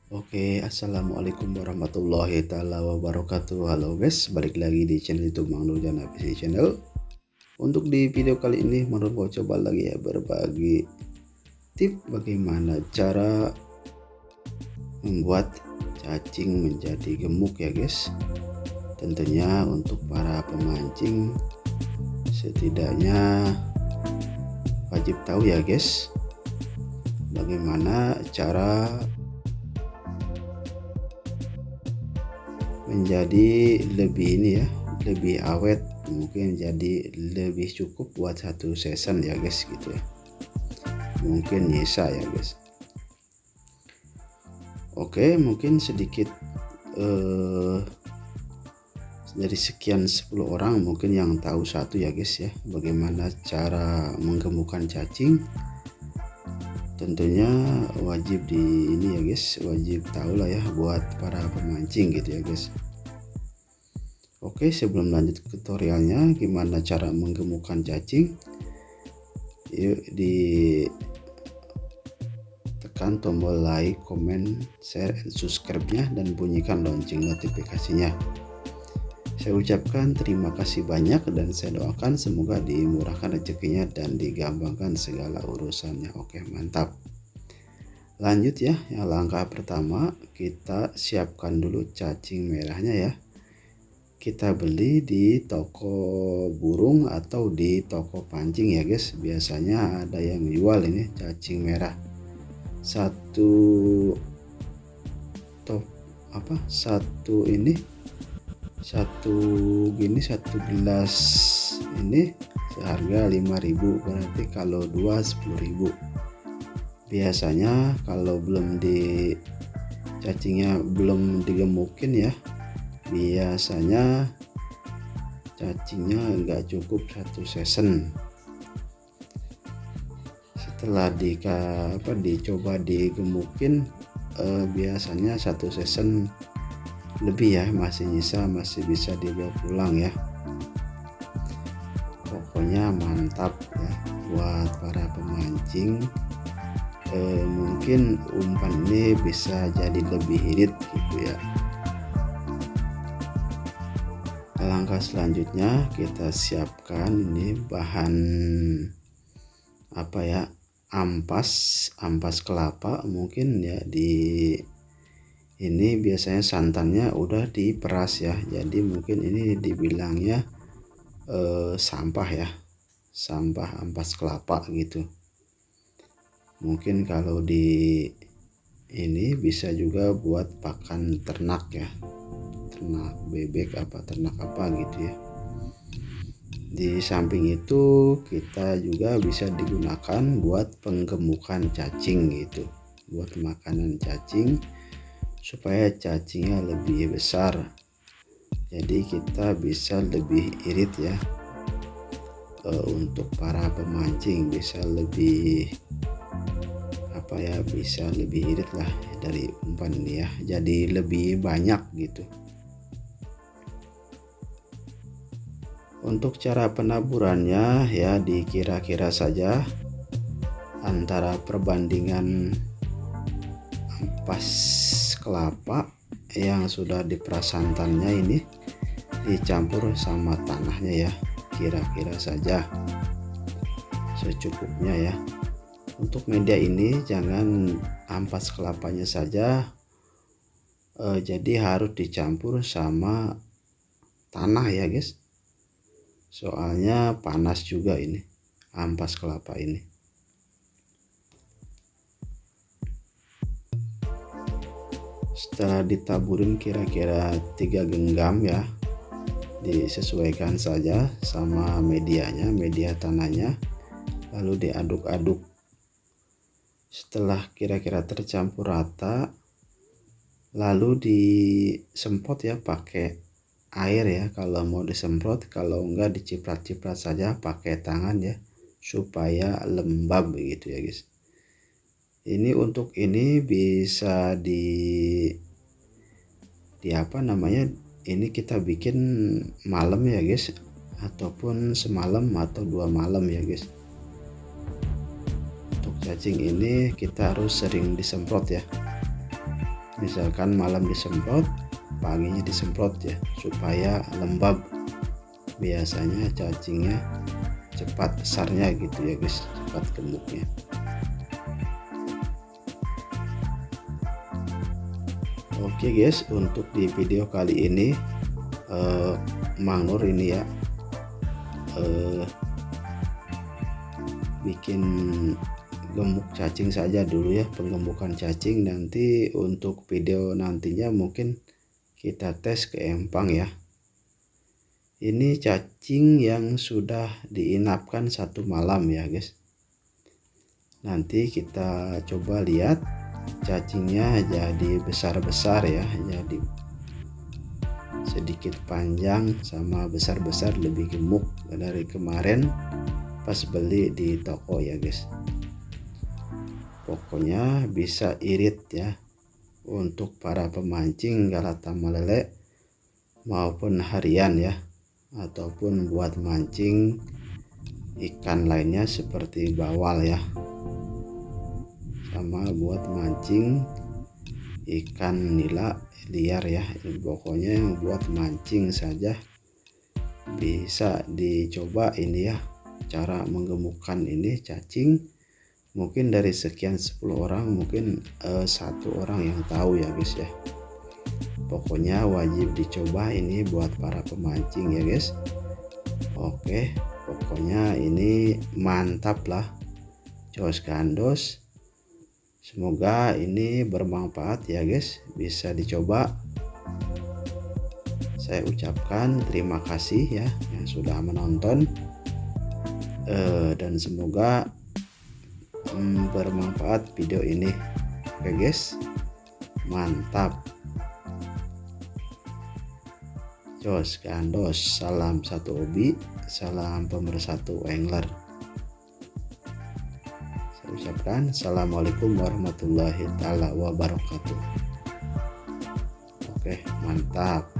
Assalamualaikum warahmatullahi taala wabarakatuh. Halo guys, balik lagi di channel YouTube Mang Nurjan PC Channel. Untuk di video kali ini Mang Nur mau coba lagi ya berbagi tip bagaimana cara membuat cacing menjadi gemuk ya guys. Tentunya untuk para pemancing setidaknya wajib tahu ya guys, bagaimana cara menjadi lebih awet, mungkin jadi lebih cukup buat satu season ya guys gitu ya, mungkin nyisa ya guys. Mungkin sedikit dari sekian 10 orang mungkin yang tahu satu ya guys ya, bagaimana cara menggemukkan cacing. Tentunya wajib ya guys, wajib tahu lah ya buat para pemancing gitu ya guys. Sebelum lanjut ke tutorialnya gimana cara menggemukkan cacing, yuk tekan tombol like, comment, share, and subscribe-nya dan bunyikan lonceng notifikasinya. Saya ucapkan terima kasih banyak dan saya doakan semoga dimurahkan rezekinya dan digampangkan segala urusannya. Mantap. Lanjut ya, yang langkah pertama kita siapkan dulu cacing merahnya ya. Kita beli di toko burung atau di toko pancing ya guys. Biasanya ada yang jual ini cacing merah. Satu gelas ini seharga 5.000, berarti kalau 2 10.000. Biasanya kalau cacingnya belum digemukin ya, biasanya cacingnya enggak cukup satu season. Setelah dicoba digemukin, biasanya satu season lebih ya, masih nyisa, masih bisa dibawa pulang ya. Pokoknya mantap ya buat para pemancing. Mungkin umpan ini bisa jadi lebih irit gitu ya. Langkah selanjutnya kita siapkan ini bahan ampas kelapa mungkin ya. Ini biasanya santannya udah diperas ya, jadi mungkin ini dibilangnya sampah ya, sampah ampas kelapa gitu. Mungkin kalau ini bisa juga buat pakan ternak ya, ternak bebek ternak gitu ya. Di samping itu kita juga bisa digunakan buat penggemukan cacing gitu, buat makanan cacing supaya cacingnya lebih besar, jadi kita bisa lebih irit ya. Untuk para pemancing bisa lebih bisa lebih irit lah dari umpan ini ya, jadi lebih banyak gitu. Untuk cara penaburannya ya dikira-kira saja antara perbandingan ampas kelapa yang sudah diperas santannya ini dicampur sama tanahnya ya, kira-kira saja secukupnya ya. Untuk media ini jangan ampas kelapanya saja, jadi harus dicampur sama tanah ya guys, soalnya panas juga ini ampas kelapa ini. Setelah ditaburin kira-kira 3 genggam ya, disesuaikan saja sama medianya, media tanahnya, lalu diaduk-aduk. Setelah kira-kira tercampur rata, lalu disemprot ya pakai air ya kalau mau disemprot, kalau enggak diciprat-ciprat saja pakai tangan ya supaya lembab gitu ya guys. Ini untuk ini bisa ini kita bikin malam ya guys, ataupun semalam atau 2 malam ya guys. Untuk cacing ini kita harus sering disemprot ya. misalkan malam disemprot, paginya disemprot ya, supaya lembab. Biasanya cacingnya cepat besarnya gitu ya guys, cepat gemuknya. Oke guys, untuk di video kali ini Mang Nur ini ya bikin gemuk cacing saja dulu ya, penggemukan cacing. Nanti untuk video nantinya mungkin kita tes ke empang ya. Ini cacing yang sudah diinapkan 1 malam ya guys. Nanti kita coba lihat cacingnya jadi besar-besar ya, jadi sedikit panjang sama besar-besar, lebih gemuk dari kemarin pas beli di toko ya guys. Pokoknya bisa irit ya untuk para pemancing galata meleleh maupun harian ya, ataupun buat mancing ikan lainnya seperti bawal ya, sama buat mancing ikan nila liar ya. Pokoknya yang buat mancing saja bisa dicoba ini ya, cara menggemukkan ini cacing. Mungkin dari sekian 10 orang mungkin 1 orang yang tahu ya guys ya. Pokoknya wajib dicoba ini buat para pemancing ya guys. Oke, pokoknya ini mantap lah, jos gandos. Semoga ini bermanfaat ya guys, bisa dicoba. Saya ucapkan terima kasih ya yang sudah menonton, dan semoga bermanfaat video ini. Oke guys, mantap. Jos gandos, salam satu hobi, salam pemersatu angler. Saya ucapkan assalamualaikum warahmatullahi wabarakatuh. Oke, mantap.